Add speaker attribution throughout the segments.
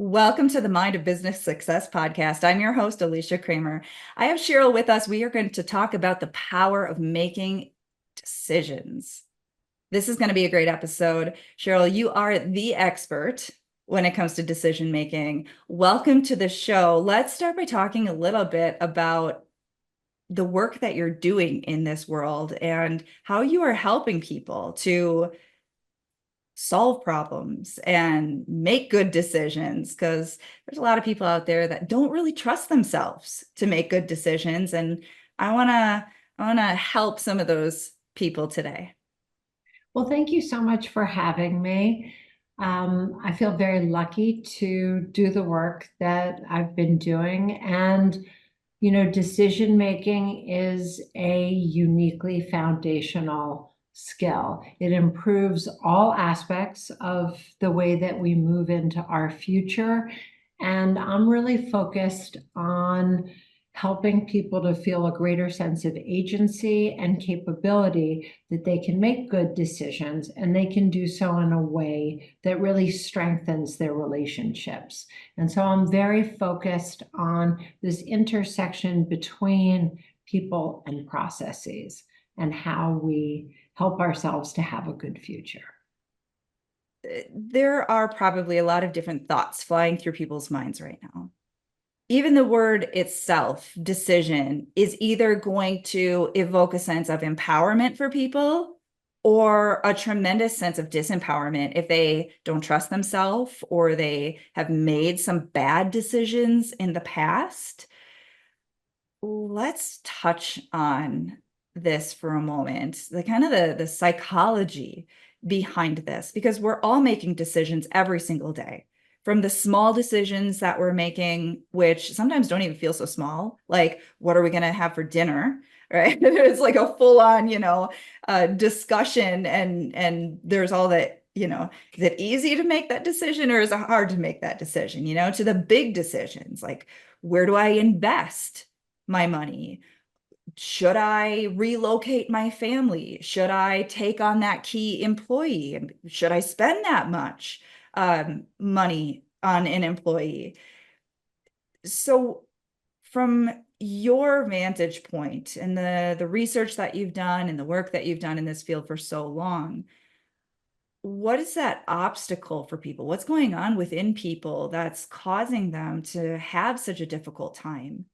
Speaker 1: Welcome to the Mind of Business Success podcast. I'm your host, Alicia Cramer. I have Cheryl with us. We are going to talk about the power of making decisions. This is going to be a great episode. Cheryl, you are the expert when it comes to decision making. Welcome to the show. Let's start by talking a little bit about the work that you're doing in this world and how you are helping people to solve problems and make good decisions, because there's a lot of people out there that don't really trust themselves to make good decisions, and I want to help some of those people today.
Speaker 2: Well, thank you so much for having me. I feel very lucky to do the work that I've been doing. And, decision making is a uniquely foundational skill. It improves all aspects of the way that we move into our future. And I'm really focused on helping people to feel a greater sense of agency and capability that they can make good decisions, and they can do so in a way that really strengthens their relationships. And so I'm very focused on this intersection between people and processes and how we help ourselves to have a good future.
Speaker 1: There are probably a lot of different thoughts flying through people's minds right now. Even the word itself, decision, is either going to evoke a sense of empowerment for people or a tremendous sense of disempowerment if they don't trust themselves or they have made some bad decisions in the past. Let's touch on this for a moment, the psychology behind this, because we're all making decisions every single day. From the small decisions that we're making, which sometimes don't even feel so small, like what are we going to have for dinner, right? It's like a full-on, discussion, and there's all that, is it easy to make that decision or is it hard to make that decision, to the big decisions, like where do I invest my money? Should I relocate my family? Should I take on that key employee? Should I spend that much money on an employee? So from your vantage point and the research that you've done and the work that you've done in this field for so long, what is that obstacle for people? What's going on within people that's causing them to have such a difficult time?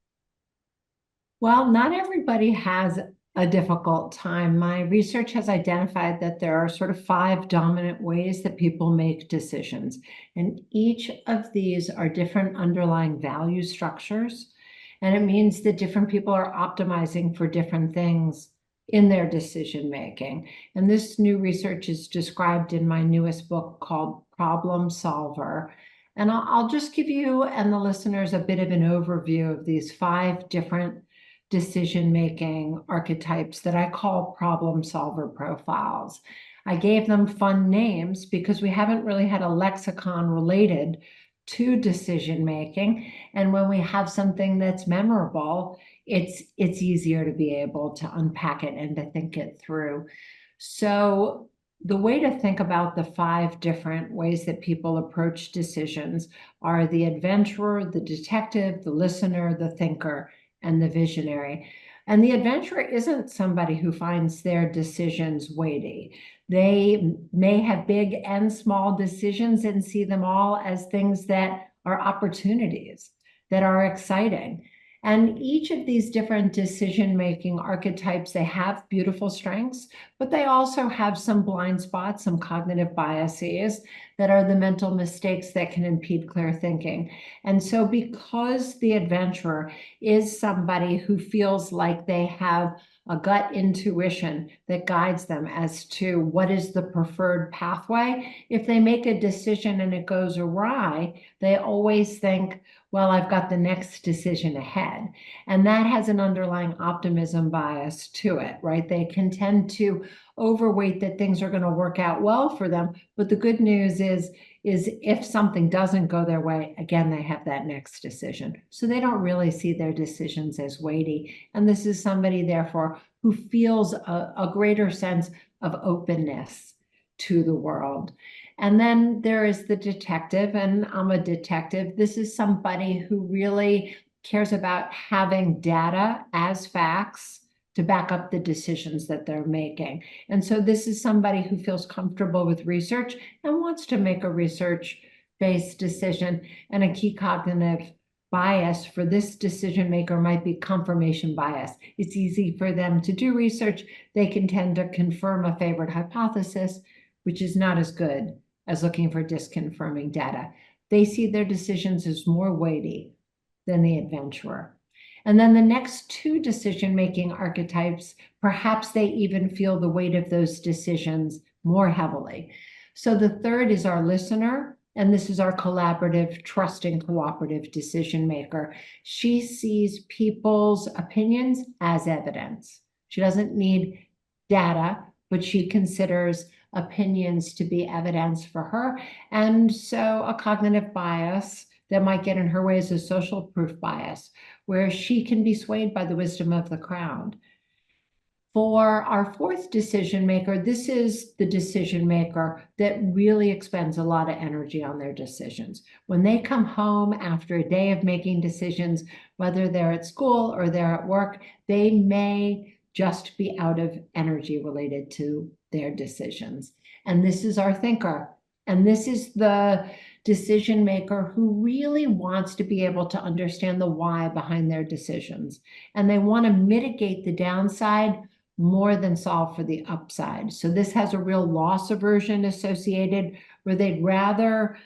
Speaker 2: Well, not everybody has a difficult time. My research has identified that there are sort of 5 dominant ways that people make decisions. And each of these are different underlying value structures. And it means that different people are optimizing for different things in their decision making. And this new research is described in my newest book called Problem Solver. And I'll just give you and the listeners a bit of an overview of these 5 different decision-making archetypes that I call problem solver profiles. I gave them fun names because we haven't really had a lexicon related to decision making. And when we have something that's memorable, it's easier to be able to unpack it and to think it through. So the way to think about the 5 different ways that people approach decisions are the adventurer, the detective, the listener, the thinker, and the visionary. And the adventurer isn't somebody who finds their decisions weighty. They may have big and small decisions and see them all as things that are opportunities, that are exciting. And each of these different decision-making archetypes, they have beautiful strengths, but they also have some blind spots, some cognitive biases that are the mental mistakes that can impede clear thinking. And so because the adventurer is somebody who feels like they have a gut intuition that guides them as to what is the preferred pathway, if they make a decision and it goes awry, they always think, well, I've got the next decision ahead. And that has an underlying optimism bias to it, right? They can tend to overweight that things are going to work out well for them. But the good news is if something doesn't go their way, again, they have that next decision. So they don't really see their decisions as weighty. And this is somebody, therefore, who feels a greater sense of openness to the world. And then there is the detective, and I'm a detective. This is somebody who really cares about having data as facts to back up the decisions that they're making. And so this is somebody who feels comfortable with research and wants to make a research-based decision. And a key cognitive bias for this decision maker might be confirmation bias. It's easy for them to do research. They can tend to confirm a favored hypothesis, which is not as good as looking for disconfirming data. They see their decisions as more weighty than the adventurer. And then the next two decision-making archetypes, perhaps they even feel the weight of those decisions more heavily. So the third is our listener, and this is our collaborative, trusting, cooperative decision maker. She sees people's opinions as evidence. She doesn't need data, but she considers opinions to be evidence for her. And so a cognitive bias that might get in her way is a social proof bias, where she can be swayed by the wisdom of the crowd. For our fourth decision maker, this is the decision maker that really expends a lot of energy on their decisions. When they come home after a day of making decisions, whether they're at school or they're at work, they may just be out of energy related to their decisions. And this is our thinker. And this is the decision maker who really wants to be able to understand the why behind their decisions. And they want to mitigate the downside more than solve for the upside. So this has a real loss aversion associated, where they'd rather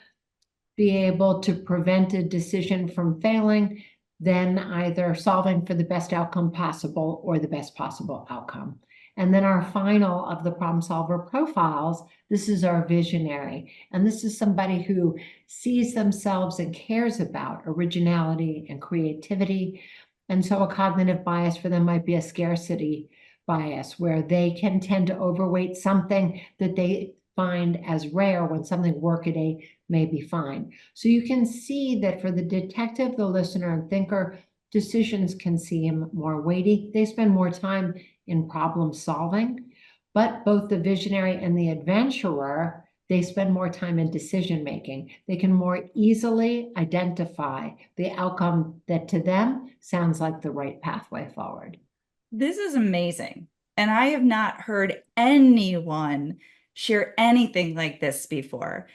Speaker 2: be able to prevent a decision from failing than either solving for the best outcome possible or the best possible outcome. And then our final of the problem solver profiles, this is our visionary. And this is somebody who sees themselves and cares about originality and creativity. And so a cognitive bias for them might be a scarcity bias, where they can tend to overweight something that they find as rare when something workaday may be fine. So you can see that for the detective, the listener, and thinker, decisions can seem more weighty. They spend more time in problem solving, but both the visionary and the adventurer, they spend more time in decision making. They can more easily identify the outcome that to them sounds like the right pathway forward.
Speaker 1: This is amazing. And I have not heard anyone share anything like this before.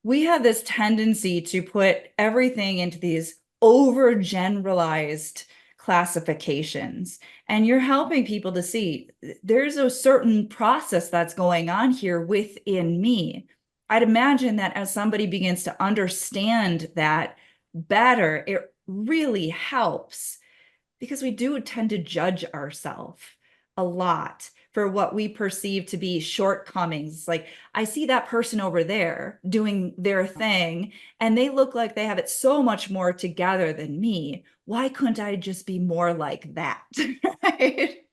Speaker 1: We have this tendency to put everything into these overgeneralized classifications, and you're helping people to see there's a certain process that's going on here within me. I'd imagine that as somebody begins to understand that better, it really helps, because we do tend to judge ourselves a lot for what we perceive to be shortcomings. Like, I see that person over there doing their thing, and they look like they have it so much more together than me. Why couldn't I just be more like that? Right?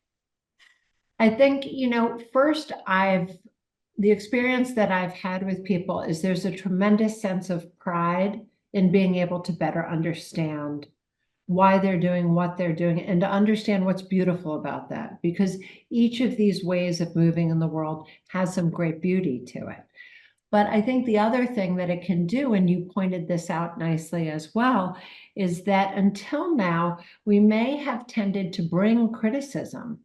Speaker 2: I think, first the experience that I've had with people is there's a tremendous sense of pride in being able to better understand why they're doing what they're doing, and to understand what's beautiful about that, because each of these ways of moving in the world has some great beauty to it. But I think the other thing that it can do, and you pointed this out nicely as well, is that until now, we may have tended to bring criticism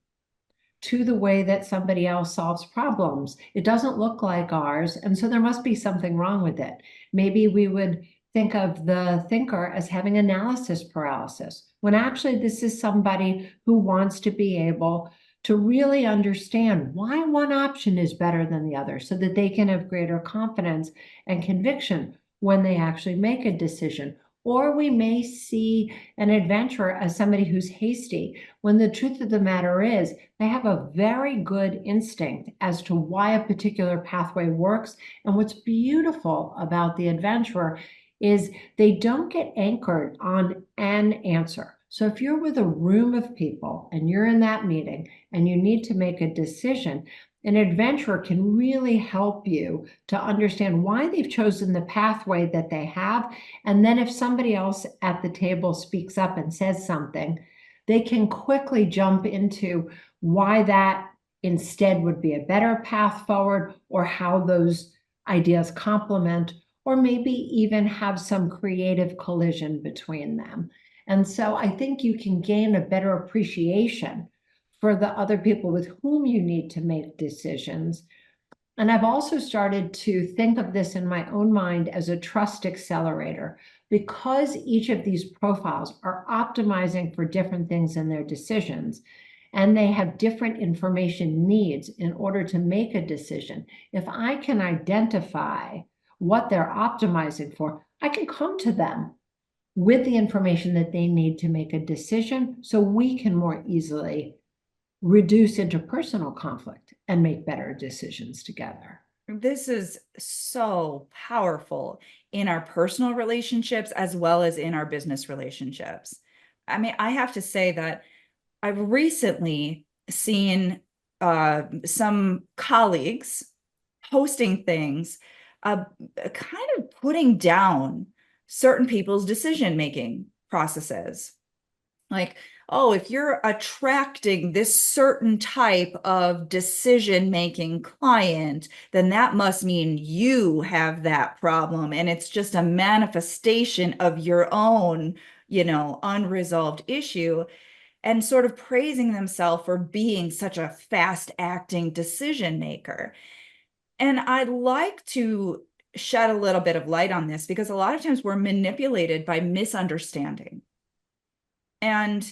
Speaker 2: to the way that somebody else solves problems. It doesn't look like ours, and so there must be something wrong with it. Maybe we would think of the thinker as having analysis paralysis, when actually this is somebody who wants to be able to really understand why one option is better than the other, so that they can have greater confidence and conviction when they actually make a decision. Or we may see an adventurer as somebody who's hasty, when the truth of the matter is they have a very good instinct as to why a particular pathway works. And what's beautiful about the adventurer is they don't get anchored on an answer. So if you're with a room of people and you're in that meeting and you need to make a decision, an adventurer can really help you to understand why they've chosen the pathway that they have. And then if somebody else at the table speaks up and says something, they can quickly jump into why that instead would be a better path forward, or how those ideas complement, or maybe even have some creative collision between them. And so I think you can gain a better appreciation for the other people with whom you need to make decisions. And I've also started to think of this in my own mind as a trust accelerator, because each of these profiles are optimizing for different things in their decisions, and they have different information needs in order to make a decision. If I can identify what they're optimizing for, I can come to them with the information that they need to make a decision, so we can more easily reduce interpersonal conflict and make better decisions together.
Speaker 1: This is so powerful in our personal relationships as well as in our business relationships. I mean, I have to say that I've recently seen some colleagues posting things, kind of putting down certain people's decision-making processes. Like, oh, if you're attracting this certain type of decision-making client, then that must mean you have that problem. And it's just a manifestation of your own, unresolved issue, and sort of praising themselves for being such a fast-acting decision maker. And I'd like to shed a little bit of light on this because a lot of times we're manipulated by misunderstanding. And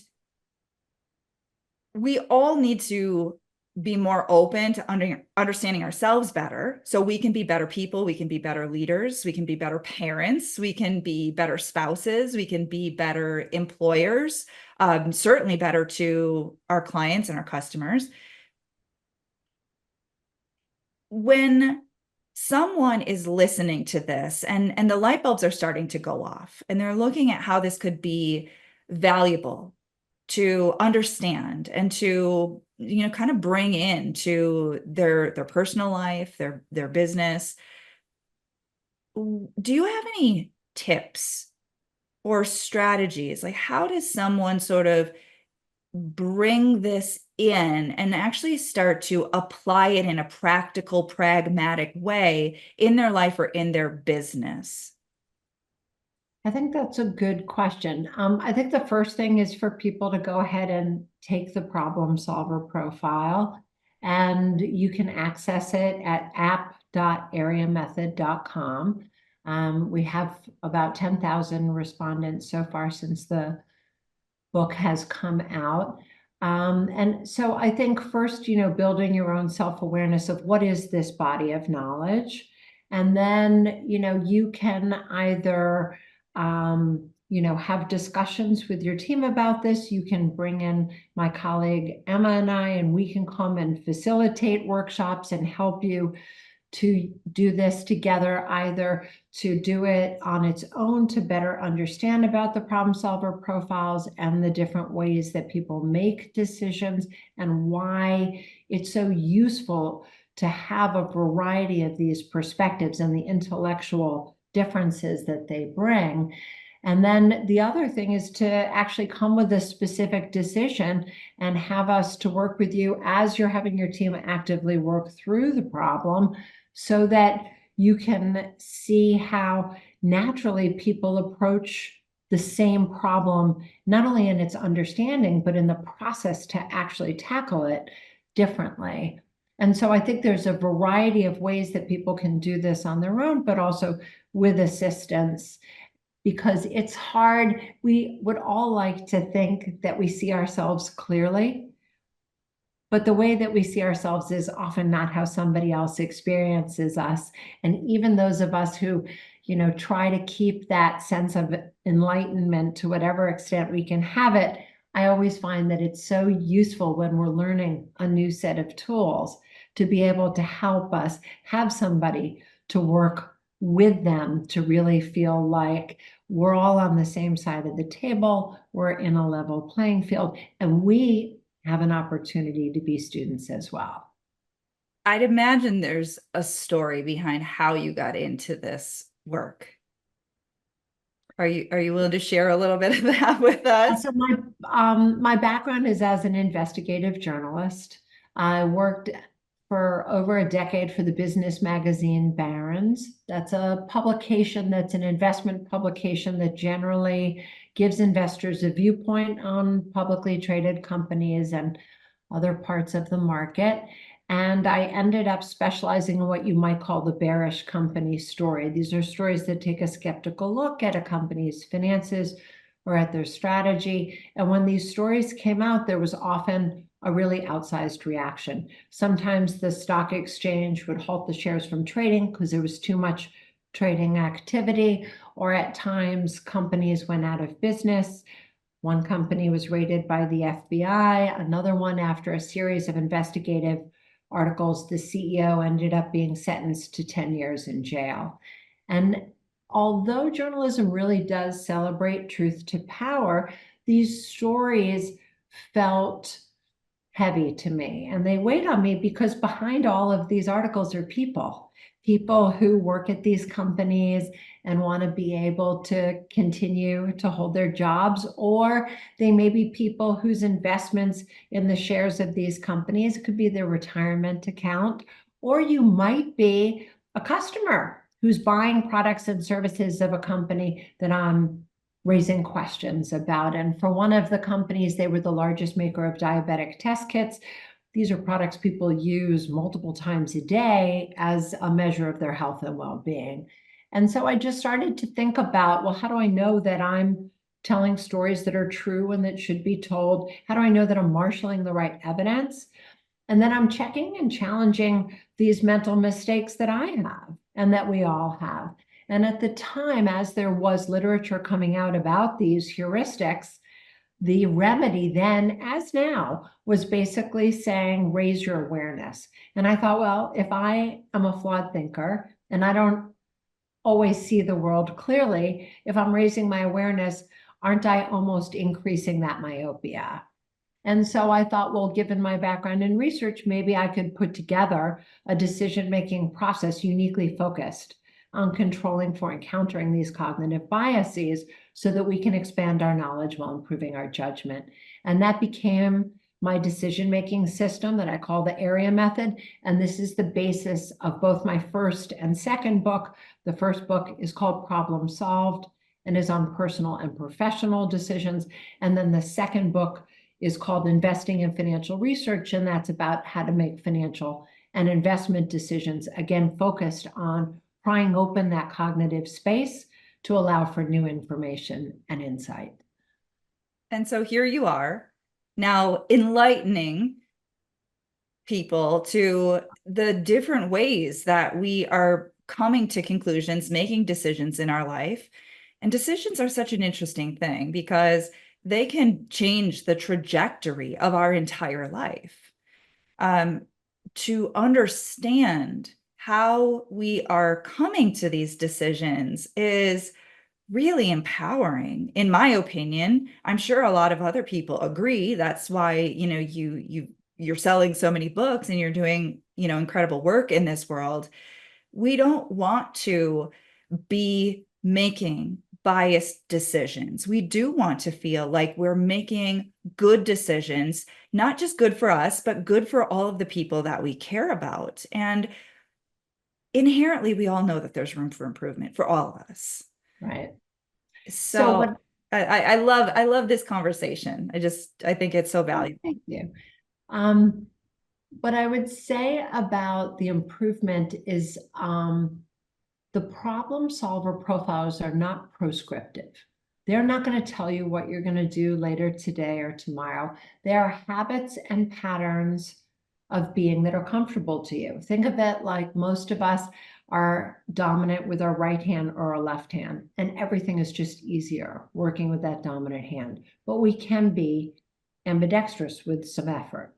Speaker 1: we all need to be more open to understanding ourselves better so we can be better people, we can be better leaders, we can be better parents, we can be better spouses, we can be better employers, certainly better to our clients and our customers. When someone is listening to this and the light bulbs are starting to go off and they're looking at how this could be valuable to understand and to kind of bring into their personal life, their business, do you have any tips or strategies? Like, how does someone sort of bring this in and actually start to apply it in a practical, pragmatic way in their life or in their business?
Speaker 2: I think that's a good question. I think the first thing is for people to go ahead and take the problem solver profile, and you can access it at app.areammethod.com. We have about 10,000 respondents so far since the book has come out. And so I think first, building your own self-awareness of what is this body of knowledge. And then, you can either have discussions with your team about this. You can bring in my colleague Emma and I, and we can come and facilitate workshops and help you to do this together, either to do it on its own to better understand about the problem solver profiles and the different ways that people make decisions, and why it's so useful to have a variety of these perspectives and the intellectual differences that they bring. And then the other thing is to actually come with a specific decision and have us to work with you as you're having your team actively work through the problem, so that you can see how naturally people approach the same problem, not only in its understanding, but in the process to actually tackle it differently. And so I think there's a variety of ways that people can do this on their own, but also with assistance, because it's hard. We would all like to think that we see ourselves clearly, but the way that we see ourselves is often not how somebody else experiences us. And even those of us who, try to keep that sense of enlightenment to whatever extent we can have it, I always find that it's so useful when we're learning a new set of tools to be able to help us have somebody to work with them, to really feel like we're all on the same side of the table, we're in a level playing field, and we have an opportunity to be students as well.
Speaker 1: I'd imagine there's a story behind how you got into this work. Are you willing to share a little bit of that with us?
Speaker 2: So my background is as an investigative journalist. I worked for over a decade for the business magazine Barron's. That's a publication that's an investment publication that generally gives investors a viewpoint on publicly traded companies and other parts of the market. And I ended up specializing in what you might call the bearish company story. These are stories that take a skeptical look at a company's finances or at their strategy. And when these stories came out, there was often a really outsized reaction. Sometimes the stock exchange would halt the shares from trading because there was too much trading activity, or at times companies went out of business. One company was raided by the FBI, another one, after a series of investigative articles, the CEO ended up being sentenced to 10 years in jail. And although journalism really does celebrate truth to power, these stories felt heavy to me, and they weighed on me because behind all of these articles are people who work at these companies and want to be able to continue to hold their jobs, or they may be people whose investments in the shares of these companies could be their retirement account, or you might be a customer who's buying products and services of a company that I'm raising questions about. And for one of the companies, they were the largest maker of diabetic test kits. These are products people use multiple times a day as a measure of their health and well-being. And so I just started to think about, well, how do I know that I'm telling stories that are true and that should be told? How do I know that I'm marshaling the right evidence? And then I'm checking and challenging these mental mistakes that I have and that we all have. And at the time, as there was literature coming out about these heuristics, the remedy then, as now, was basically saying, raise your awareness. And I thought, well, if I am a flawed thinker and I don't always see the world clearly, if I'm raising my awareness, aren't I almost increasing that myopia? And so I thought, well, given my background in research, maybe I could put together a decision-making process uniquely focused on controlling for and countering these cognitive biases so that we can expand our knowledge while improving our judgment. And that became my decision-making system that I call the Aream method. And this is the basis of both my first and second book. The first book is called Problem Solved and is on personal and professional decisions. And then the second book is called Investing in Financial Research, and that's about how to make financial and investment decisions, again, focused on prying open that cognitive space to allow for new information and insight.
Speaker 1: And so here you are now enlightening people to the different ways that we are coming to conclusions, making decisions in our life. And decisions are such an interesting thing because they can change the trajectory of our entire life. To understand how we are coming to these decisions is really empowering, in my opinion. I'm sure a lot of other people agree. That's why, you're selling so many books and you're doing, incredible work in this world. We don't want to be making biased decisions. We do want to feel like we're making good decisions, not just good for us, but good for all of the people that we care about. And inherently, we all know that there's room for improvement for all of us.
Speaker 2: Right.
Speaker 1: So I love this conversation. I think it's so valuable.
Speaker 2: Thank you. What I would say about the improvement is the problem solver profiles are not prescriptive. They're not going to tell you what you're going to do later today or tomorrow. They are habits and patterns of being that are comfortable to you. Think of it like most of us are dominant with our right hand or our left hand, and everything is just easier working with that dominant hand. But we can be ambidextrous with some effort.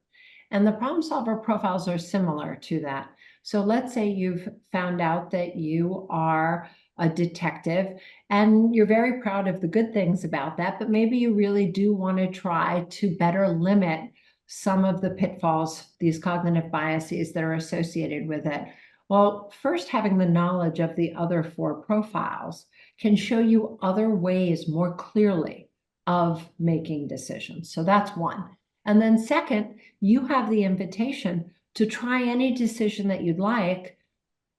Speaker 2: And the problem solver profiles are similar to that. So let's say you've found out that you are a detective and you're very proud of the good things about that, but maybe you really do want to try to better limit some of the pitfalls, these cognitive biases that are associated with it. Well, first, having the knowledge of the other four profiles can show you other ways more clearly of making decisions. So that's one. And then second, you have the invitation to try any decision that you'd like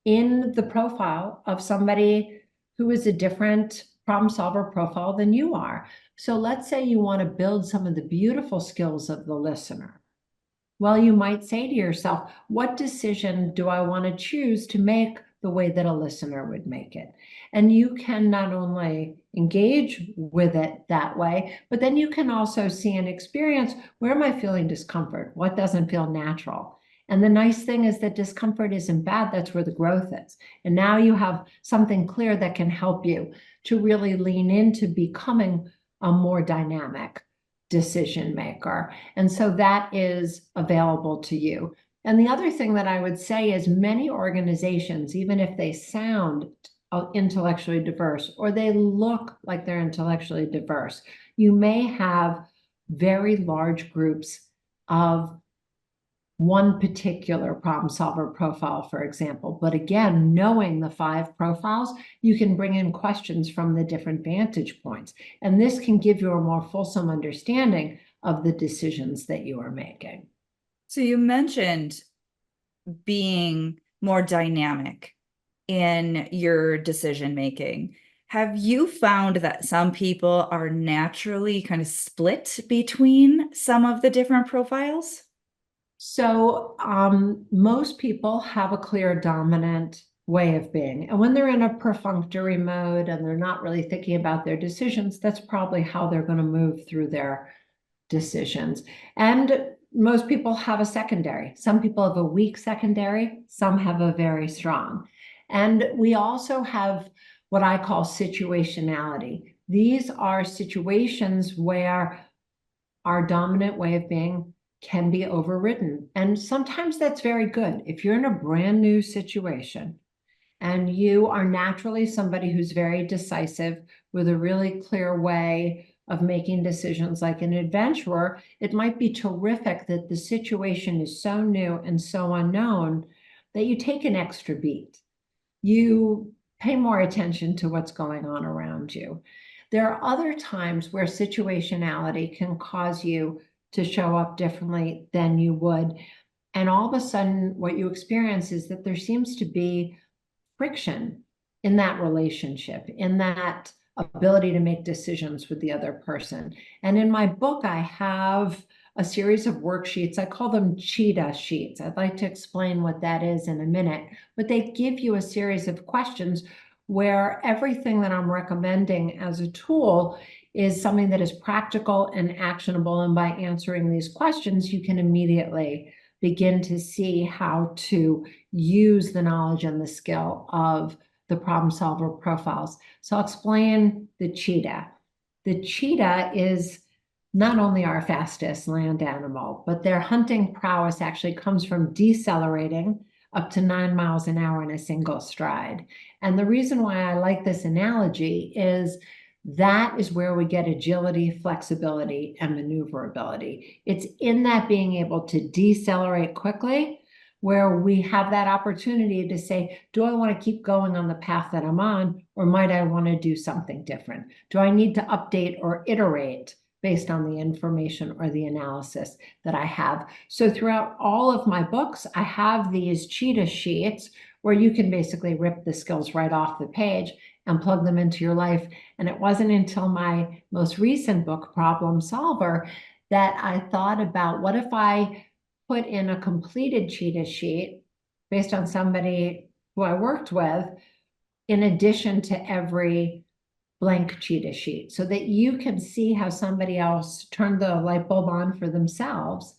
Speaker 2: in the profile of somebody who is a different problem solver profile than you are. So let's say you want to build some of the beautiful skills of the listener. Well, you might say to yourself, what decision do I want to choose to make the way that a listener would make it? And you can not only engage with it that way, but then you can also see and experience, where am I feeling discomfort? What doesn't feel natural? And the nice thing is that discomfort isn't bad. That's where the growth is. And now you have something clear that can help you to really lean into becoming a more dynamic decision maker. And so that is available to you. And the other thing that I would say is many organizations, even if they sound intellectually diverse or they look like they're intellectually diverse, you may have very large groups of one particular problem solver profile, for example. But again, knowing the 5 profiles, you can bring in questions from the different vantage points. And this can give you a more fulsome understanding of the decisions that you are making.
Speaker 1: So you mentioned being more dynamic in your decision making. Have you found that some people are naturally kind of split between some of the different profiles?
Speaker 2: So most people have a clear dominant way of being. And when they're in a perfunctory mode and they're not really thinking about their decisions, that's probably how they're going to move through their decisions. And most people have a secondary. Some people have a weak secondary, some have a very strong. And we also have what I call situationality. These are situations where our dominant way of being can be overridden. And sometimes that's very good. If you're in a brand new situation and you are naturally somebody who's very decisive with a really clear way of making decisions like an adventurer, it might be terrific that the situation is so new and so unknown that you take an extra beat. You pay more attention to what's going on around you. There are other times where situationality can cause you to show up differently than you would. And all of a sudden, what you experience is that there seems to be friction in that relationship, in that ability to make decisions with the other person. And in my book, I have a series of worksheets. I call them cheetah sheets. I'd like to explain what that is in a minute, but they give you a series of questions where everything that I'm recommending as a tool is something that is practical and actionable. And by answering these questions, you can immediately begin to see how to use the knowledge and the skill of the problem solver profiles. So I'll explain the cheetah. The cheetah is not only our fastest land animal, but their hunting prowess actually comes from decelerating up to 9 miles an hour in a single stride. And the reason why I like this analogy is that is where we get agility, flexibility, and maneuverability. It's in that being able to decelerate quickly where we have that opportunity to say, do I want to keep going on the path that I'm on, or might I want to do something different? Do I need to update or iterate based on the information or the analysis that I have? So throughout all of my books, I have these cheetah sheets where you can basically rip the skills right off the page and plug them into your life. And it wasn't until my most recent book, Problem Solver, that I thought about, what if I put in a completed cheetah sheet based on somebody who I worked with, in addition to every blank cheetah sheet, so that you can see how somebody else turned the light bulb on for themselves,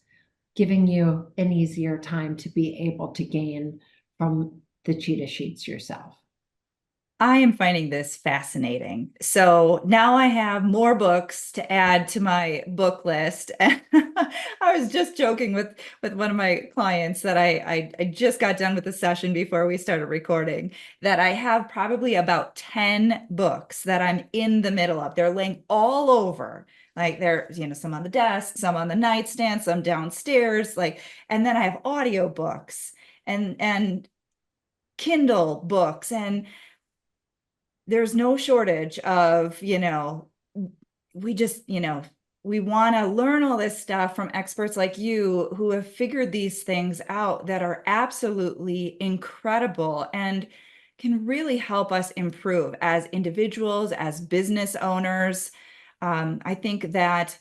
Speaker 2: giving you an easier time to be able to gain from the cheetah sheets yourself.
Speaker 1: I am finding this fascinating. So now I have more books to add to my book list. And I was just joking with one of my clients that I just got done with the session before we started recording, that I have probably about 10 books that I'm in the middle of. They're laying all over. Like they're, some on the desk, some on the nightstand, some downstairs, and then I have audio books and Kindle books, and there's no shortage of, we just, we want to learn all this stuff from experts like you who have figured these things out that are absolutely incredible and can really help us improve as individuals, as business owners. I think that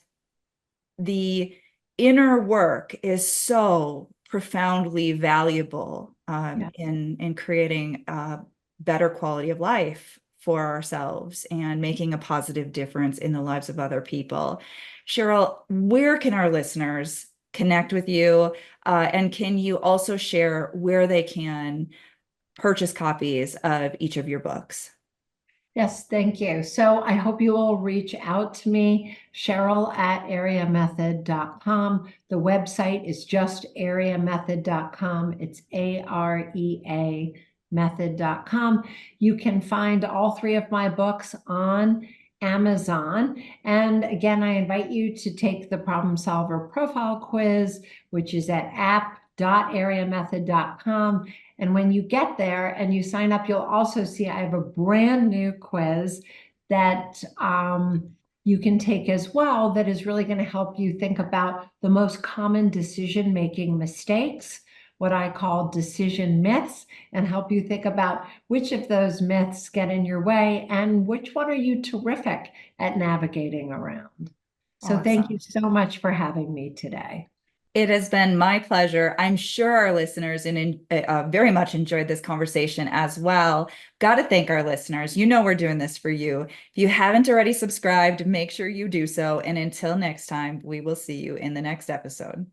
Speaker 1: the inner work is so profoundly valuable
Speaker 2: Yeah.
Speaker 1: in creating a better quality of life for ourselves and making a positive difference in the lives of other people. Cheryl, where can our listeners connect with you? And can you also share where they can purchase copies of each of your books?
Speaker 2: Yes, thank you. So I hope you will reach out to me, Cheryl at areamethod.com. The website is just areamethod.com. It's AREA method.com. You can find all three of my books on Amazon. And again, I invite you to take the Problem Solver Profile Quiz, which is at app.areamethod.com. And when you get there and you sign up, you'll also see I have a brand new quiz that you can take as well that is really going to help you think about the most common decision-making mistakes, what I call decision myths, and help you think about which of those myths get in your way and which one are you terrific at navigating around. So thank you
Speaker 1: Awesome.
Speaker 2: so much for having me today.
Speaker 1: It has been my pleasure. I'm sure our listeners very much enjoyed this conversation as well. Got to thank our listeners. You know we're doing this for you. If you haven't already subscribed, make sure you do so. And until next time, we will see you in the next episode.